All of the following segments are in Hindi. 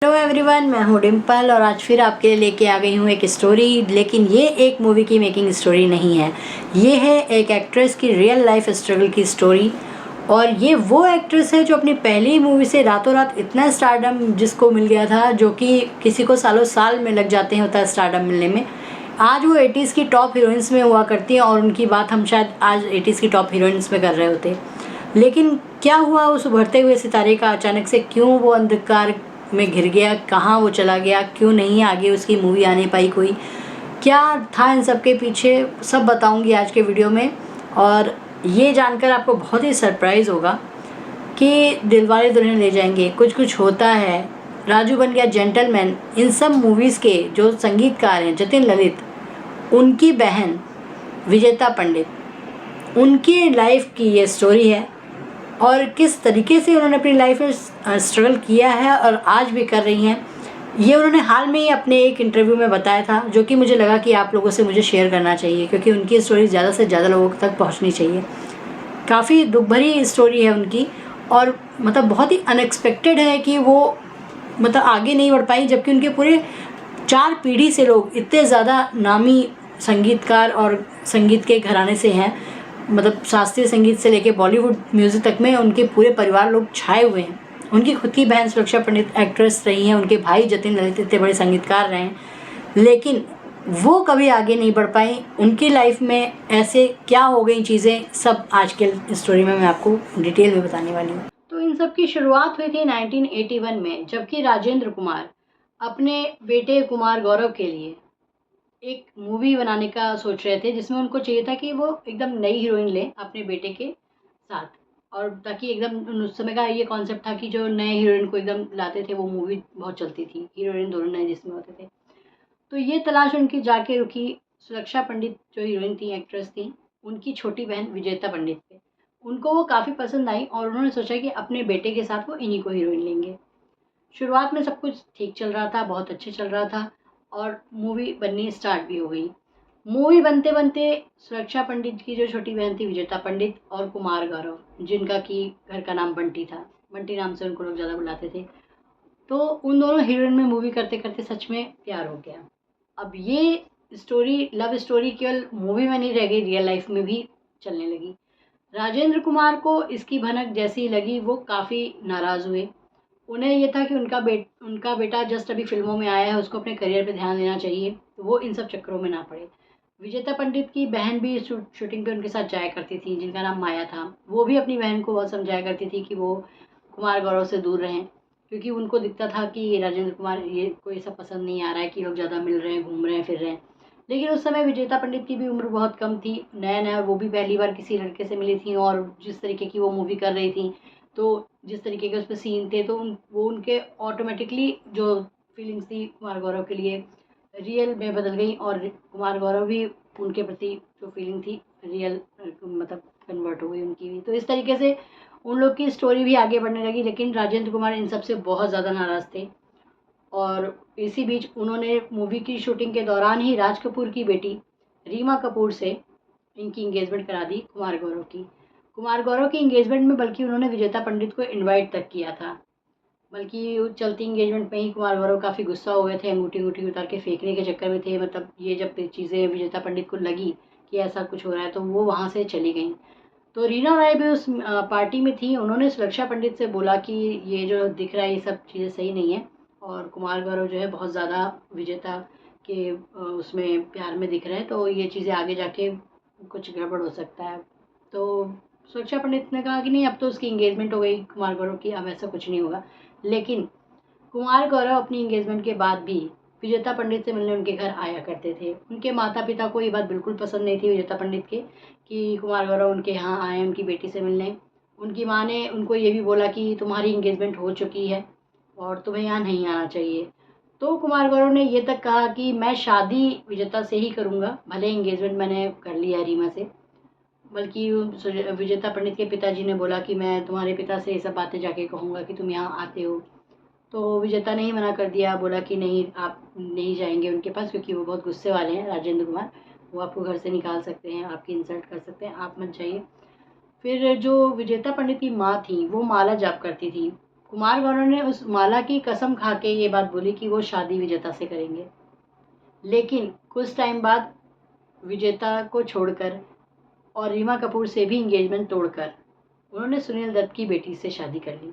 हेलो एवरीवन, मैं हूँ डिम्पल और आज फिर आपके लिए लेके आ गई हूँ एक स्टोरी। लेकिन ये एक मूवी की मेकिंग स्टोरी नहीं है, ये है एक एक्ट्रेस की रियल लाइफ स्ट्रगल की स्टोरी। और ये वो एक्ट्रेस है जो अपनी पहली मूवी से रातों रात इतना स्टारडम जिसको मिल गया था, जो कि किसी को सालों साल में लग जाते हैं होता है स्टारडम मिलने में। आज वो 80s की टॉप हीरोइंस में हुआ करती हैं और उनकी बात हम शायद आज 80s की टॉप हीरोइंस में कर रहे होते। लेकिन क्या हुआ उस उभरते हुए सितारे का अचानक से, क्यों वो अंधकार में घिर गया, कहाँ वो चला गया, क्यों नहीं आगे उसकी मूवी आने पाई कोई, क्या था इन सब के पीछे, सब बताऊंगी आज के वीडियो में। और ये जानकर आपको बहुत ही सरप्राइज़ होगा कि दिलवाले दुल्हनिया ले जाएंगे, कुछ कुछ होता है, राजू बन गया जेंटलमैन, इन सब मूवीज़ के जो संगीतकार हैं जतिन ललित, उनकी बहन विजेता पंडित, उनकी लाइफ की ये स्टोरी है। और किस तरीके से उन्होंने अपनी लाइफ में स्ट्रगल किया है और आज भी कर रही हैं, ये उन्होंने हाल में ही अपने एक इंटरव्यू में बताया था, जो कि मुझे लगा कि आप लोगों से मुझे शेयर करना चाहिए क्योंकि उनकी स्टोरी ज़्यादा से ज़्यादा लोगों तक पहुंचनी चाहिए। काफ़ी दुख भरी स्टोरी है उनकी और मतलब बहुत ही अनएक्सपेक्टेड है कि वो मतलब आगे नहीं बढ़ पाई, जबकि उनके पूरे 4 पीढ़ी से लोग इतने ज़्यादा नामी संगीतकार और संगीत के घराने से हैं, मतलब शास्त्रीय संगीत से लेके बॉलीवुड म्यूज़िक तक में उनके पूरे परिवार लोग छाए हुए हैं। उनकी खुद की बहन सुरक्षा पंडित एक्ट्रेस रही हैं, उनके भाई जतिन ललित इतने बड़े संगीतकार रहे हैं, लेकिन वो कभी आगे नहीं बढ़ पाई। उनकी लाइफ में ऐसे क्या हो गई चीज़ें, सब आज के स्टोरी में मैं आपको डिटेल में बताने वाली हूँ। तो इन सब की शुरुआत हुई थी 1981 में, जबकि राजेंद्र कुमार अपने बेटे कुमार गौरव के लिए एक मूवी बनाने का सोच रहे थे, जिसमें उनको चाहिए था कि वो एकदम नई हीरोइन लें अपने बेटे के साथ। और ताकि एकदम उस समय का ये कॉन्सेप्ट था कि जो नए हीरोइन को एकदम लाते थे वो मूवी बहुत चलती थी, हीरोइन दोनों नए जिसमें होते थे। तो ये तलाश उनकी जाके रुकी सुरक्षा पंडित जो हीरोइन थी, एक्ट्रेस थी, उनकी छोटी बहन विजेता पंडित पे। उनको वो काफ़ी पसंद आई और उन्होंने सोचा कि अपने बेटे के साथ वो इन्हीं को हीरोइन लेंगे। शुरुआत में सब कुछ ठीक चल रहा था, बहुत अच्छे चल रहा था और मूवी बननी स्टार्ट भी हो गई। मूवी बनते बनते सुरक्षा पंडित की जो छोटी बहन थी विजेता पंडित और कुमार गौरव, जिनका कि घर का नाम बंटी था, बंटी नाम से उनको लोग ज़्यादा बुलाते थे, तो उन दोनों हीरोइन में मूवी करते करते सच में प्यार हो गया। अब ये स्टोरी, लव स्टोरी, केवल मूवी में नहीं रह गई, रियल लाइफ में भी चलने लगी। राजेंद्र कुमार को इसकी भनक जैसी लगी वो काफ़ी नाराज़ हुए। उन्हें ये था कि उनका बेटा जस्ट अभी फ़िल्मों में आया है, उसको अपने करियर पे ध्यान देना चाहिए, तो वो इन सब चक्करों में ना पड़े। विजेता पंडित की बहन भी शूटिंग पे उनके साथ जाया करती थी, जिनका नाम माया था। वो भी अपनी बहन को बहुत समझाया करती थी कि वो कुमार गौरव से दूर रहें, क्योंकि उनको दिखता था कि राजेंद्र कुमार ये कोई ऐसा पसंद नहीं आ रहा है कि लोग ज़्यादा मिल रहे हैं, घूम रहे हैं, फिर रहे हैं। लेकिन उस समय विजेता पंडित की भी उम्र बहुत कम थी, नया-नया वो भी पहली बार किसी लड़के से मिली थी और जिस तरीके की वो मूवी कर रही थी, तो जिस तरीके के उसमें सीन थे, तो वो उनके ऑटोमेटिकली जो फीलिंग्स थी कुमार गौरव के लिए रियल में बदल गई और कुमार गौरव भी उनके प्रति जो फीलिंग थी रियल मतलब कन्वर्ट हो गई उनकी भी। तो इस तरीके से उन लोग की स्टोरी भी आगे बढ़ने लगी, लेकिन राजेंद्र कुमार इन सब से बहुत ज़्यादा नाराज़ थे। और इसी बीच उन्होंने मूवी की शूटिंग के दौरान ही राज कपूर की बेटी रीमा कपूर से इनकी एंगेजमेंट करा दी कुमार गौरव की। कुमार गौरव की एंगेजमेंट में बल्कि उन्होंने विजेता पंडित को इनवाइट तक किया था। बल्कि चलती एंगेजमेंट में ही कुमार गौरव काफ़ी गुस्सा हो गए थे, अंगूठी उतार के फेंकने के चक्कर में थे। मतलब ये जब चीज़ें विजेता पंडित को लगी कि ऐसा कुछ हो रहा है, तो वो वहाँ से चली गई। तो रीना राय भी उस पार्टी में थी। उन्होंने सुरक्षा पंडित से बोला कि ये जो दिख रहा है ये सब चीज़ें सही नहीं है और कुमार गौरव जो है बहुत ज़्यादा विजेता के उसमें प्यार में दिख रहे हैं, तो ये चीज़ें आगे जाके कुछ गड़बड़ हो सकता है। तो सुरक्षा पंडित ने कहा कि नहीं, अब तो उसकी एंगेजमेंट हो गई कुमार गौरव की, अब ऐसा कुछ नहीं होगा। लेकिन कुमार गौरव अपनी एंगेजमेंट के बाद भी विजेता पंडित से मिलने उनके घर आया करते थे। उनके माता पिता को ये बात बिल्कुल पसंद नहीं थी विजेता पंडित के कि कुमार गौरव उनके यहाँ आए उनकी बेटी से मिलने। उनकी माँ ने उनको ये भी बोला कि तुम्हारी एंगेजमेंट हो चुकी है और तुम्हें यहाँ नहीं आना चाहिए। तो कुमार गौरव ने ये तक कहा कि मैं शादी विजेता से ही करूँगा, भले एंगेजमेंट मैंने कर लिया है रीमा से। बल्कि विजेता पंडित के पिताजी ने बोला कि मैं तुम्हारे पिता से ये सब बातें जाके कहूँगा कि तुम यहाँ आते हो। तो विजेता ने ही मना कर दिया, बोला कि नहीं, आप नहीं जाएंगे उनके पास, क्योंकि वो बहुत गुस्से वाले हैं राजेंद्र कुमार, वो आपको घर से निकाल सकते हैं, आपकी इंसल्ट कर सकते हैं, आप मत जाइए। फिर जो विजेता पंडित की माँ थी वो माला जाप करती थी कुमार गौरव ने उस माला की कसम खा के ये बात बोली कि वो शादी विजेता से करेंगे, लेकिन कुछ टाइम बाद विजेता को छोड़कर और रीमा कपूर से भी इंगेजमेंट तोड़कर उन्होंने सुनील दत्त की बेटी से शादी कर ली।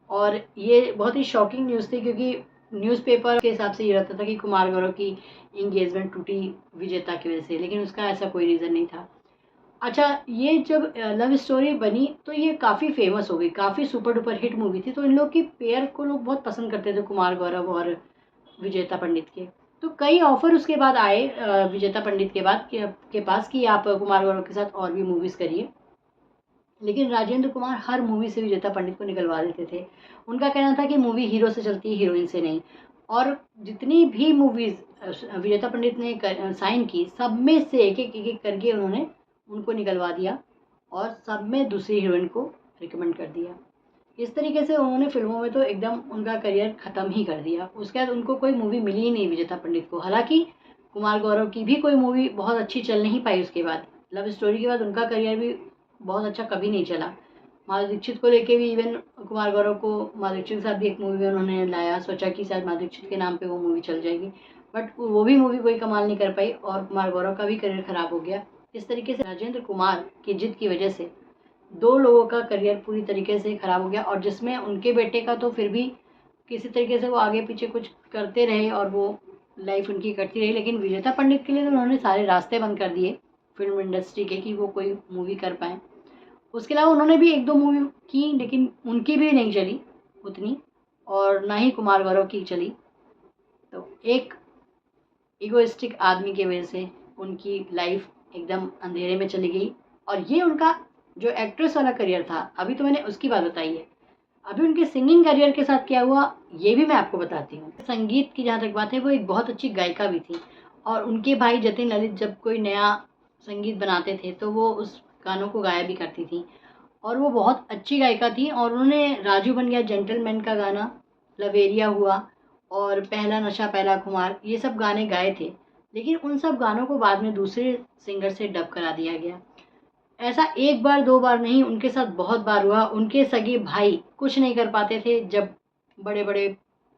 और ये बहुत ही शॉकिंग न्यूज़ थी, क्योंकि न्यूज़पेपर के हिसाब से ये रहता था कि कुमार गौरव की इंगेजमेंट टूटी विजेता की वजह से, लेकिन उसका ऐसा कोई रीज़न नहीं था। अच्छा, ये जब लव स्टोरी बनी तो ये काफ़ी फेमस हो गई, काफ़ी सुपर डुपर हिट मूवी थी, तो इन लोग की पेयर को लोग बहुत पसंद करते थे, कुमार गौरव और विजेता पंडित के। तो कई ऑफर उसके बाद आए विजेता पंडित के पास कि आप कुमार गौरव के साथ और भी मूवीज़ करिए, लेकिन राजेंद्र कुमार हर मूवी से विजेता पंडित को निकलवा देते थे। उनका कहना था कि मूवी हीरो से चलती है, हीरोइन से नहीं। और जितनी भी मूवीज़ विजेता पंडित ने साइन की, सब में से एक करके उन्होंने उनको निकलवा दिया और सब में दूसरी हीरोइन को रिकमेंड कर दिया। इस तरीके से उन्होंने फिल्मों में तो एकदम उनका करियर ख़त्म ही कर दिया। उसके बाद उनको कोई मूवी मिली ही नहीं विजेता पंडित को। हालांकि कुमार गौरव की भी कोई मूवी बहुत अच्छी चल नहीं पाई उसके बाद। लव स्टोरी के बाद उनका करियर भी बहुत अच्छा कभी नहीं चला। माधुरी दीक्षित को लेके भी इवन कुमार गौरव को माधुरी दीक्षित के साथ भी एक मूवी में उन्होंने लाया, सोचा कि शायद माधुरी दीक्षित के नाम पे वो मूवी चल जाएगी, बट वो भी मूवी कोई कमाल नहीं कर पाई और कुमार गौरव का भी करियर ख़राब हो गया। इस तरीके से राजेंद्र कुमार की जिद की वजह से दो लोगों का करियर पूरी तरीके से ख़राब हो गया, और जिसमें उनके बेटे का तो फिर भी किसी तरीके से वो आगे पीछे कुछ करते रहे और वो लाइफ उनकी कटती रही, लेकिन विजेता पंडित के लिए तो उन्होंने सारे रास्ते बंद कर दिए फिल्म इंडस्ट्री के कि वो कोई मूवी कर पाएँ। उसके अलावा उन्होंने भी एक दो मूवी की, लेकिन उनकी भी नहीं चली उतनी, और ना ही कुमार गौरव की चली। तो एक इगोइस्टिक आदमी की वजह से उनकी लाइफ एकदम अंधेरे में चली गई। और ये उनका जो एक्ट्रेस वाला करियर था, अभी तो मैंने उसकी बात बताई है, अभी उनके सिंगिंग करियर के साथ क्या हुआ ये भी मैं आपको बताती हूँ। संगीत की जहाँ तक बात है, वो एक बहुत अच्छी गायिका भी थी, और उनके भाई जतिन ललित जब कोई नया संगीत बनाते थे तो वो उस गानों को गाया भी करती थी, और वो बहुत अच्छी गायिका थी। और उन्होंने राजू बन गया जेंटलमैन का गाना, लवेरिया हुआ, और पहला नशा पहला खुमार, ये सब गाने गाए थे, लेकिन उन सब गानों को बाद में दूसरे सिंगर से डब करा दिया गया। ऐसा एक बार दो बार नहीं, उनके साथ बहुत बार हुआ। उनके सगे भाई कुछ नहीं कर पाते थे जब बड़े बड़े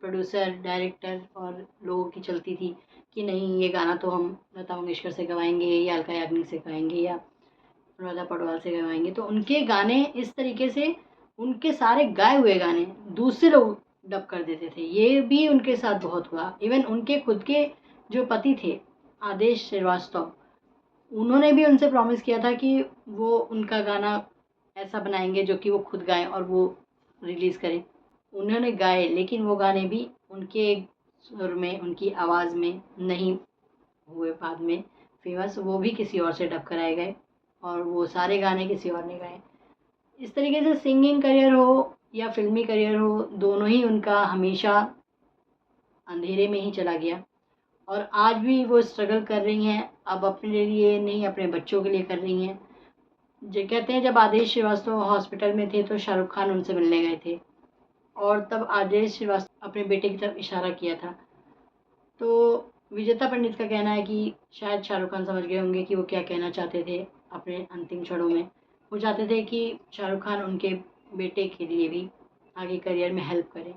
प्रोड्यूसर डायरेक्टर और लोगों की चलती थी कि नहीं ये गाना तो हम लता मंगेशकर से गवाएंगे या अलका याग्निक से गाएंगे या अनुराधा पौडवाल से गवाएंगे। तो उनके गाने इस तरीके से, उनके सारे गाए हुए गाने दूसरे लोग डब कर देते थे। ये भी उनके साथ बहुत हुआ। इवन उनके खुद के जो पति थे आदेश श्रीवास्तव, उन्होंने भी उनसे प्रॉमिस किया था कि वो उनका गाना ऐसा बनाएंगे जो कि वो खुद गाएं और वो रिलीज़ करें। उन्होंने गाए, लेकिन वो गाने भी उनके सुर में, उनकी आवाज़ में नहीं हुए बाद में फेमस। वो भी किसी और से डब कराए गए और वो सारे गाने किसी और ने गाए। इस तरीके से सिंगिंग करियर हो या फिल्मी करियर हो, दोनों ही उनका हमेशा अंधेरे में ही चला गया। और आज भी वो स्ट्रगल कर रही हैं, अब अपने लिए नहीं अपने बच्चों के लिए कर रही हैं। जो कहते हैं, जब आदेश श्रीवास्तव हॉस्पिटल में थे तो शाहरुख खान उनसे मिलने गए थे, और तब आदेश श्रीवास्तव अपने बेटे की तरफ इशारा किया था। तो विजेता पंडित का कहना है कि शायद शाहरुख खान समझ गए होंगे कि वो क्या कहना चाहते थे अपने अंतिम क्षणों में। वो चाहते थे कि शाहरुख खान उनके बेटे के लिए भी आगे करियर में हेल्प करें,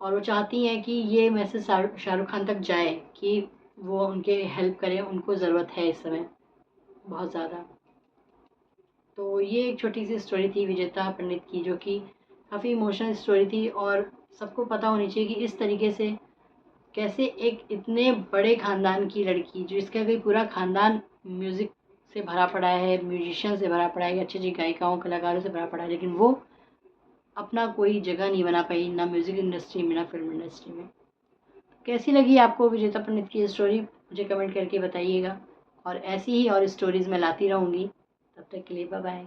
और वो चाहती हैं कि ये मैसेज शाहरुख खान तक जाए कि वो उनके हेल्प करें, उनको ज़रूरत है इस समय बहुत ज़्यादा। तो ये एक छोटी सी स्टोरी थी विजेता पंडित की, जो कि काफ़ी इमोशनल स्टोरी थी, और सबको पता होनी चाहिए कि इस तरीके से कैसे एक इतने बड़े ख़ानदान की लड़की, जो इसका कोई पूरा ख़ानदान म्यूज़िक से भरा पड़ा है, म्यूजिशियन से भरा पड़ा है, अच्छी अच्छी गायिकाओं कलाकारों से भरा पड़ा है, लेकिन वो अपना कोई जगह नहीं बना पाई, ना म्यूज़िक इंडस्ट्री में ना फिल्म इंडस्ट्री में। कैसी लगी आपको विजेता पंडित की स्टोरी, मुझे कमेंट करके बताइएगा, और ऐसी ही और स्टोरीज़ मैं लाती रहूँगी। तब तक के लिए बाय बाय।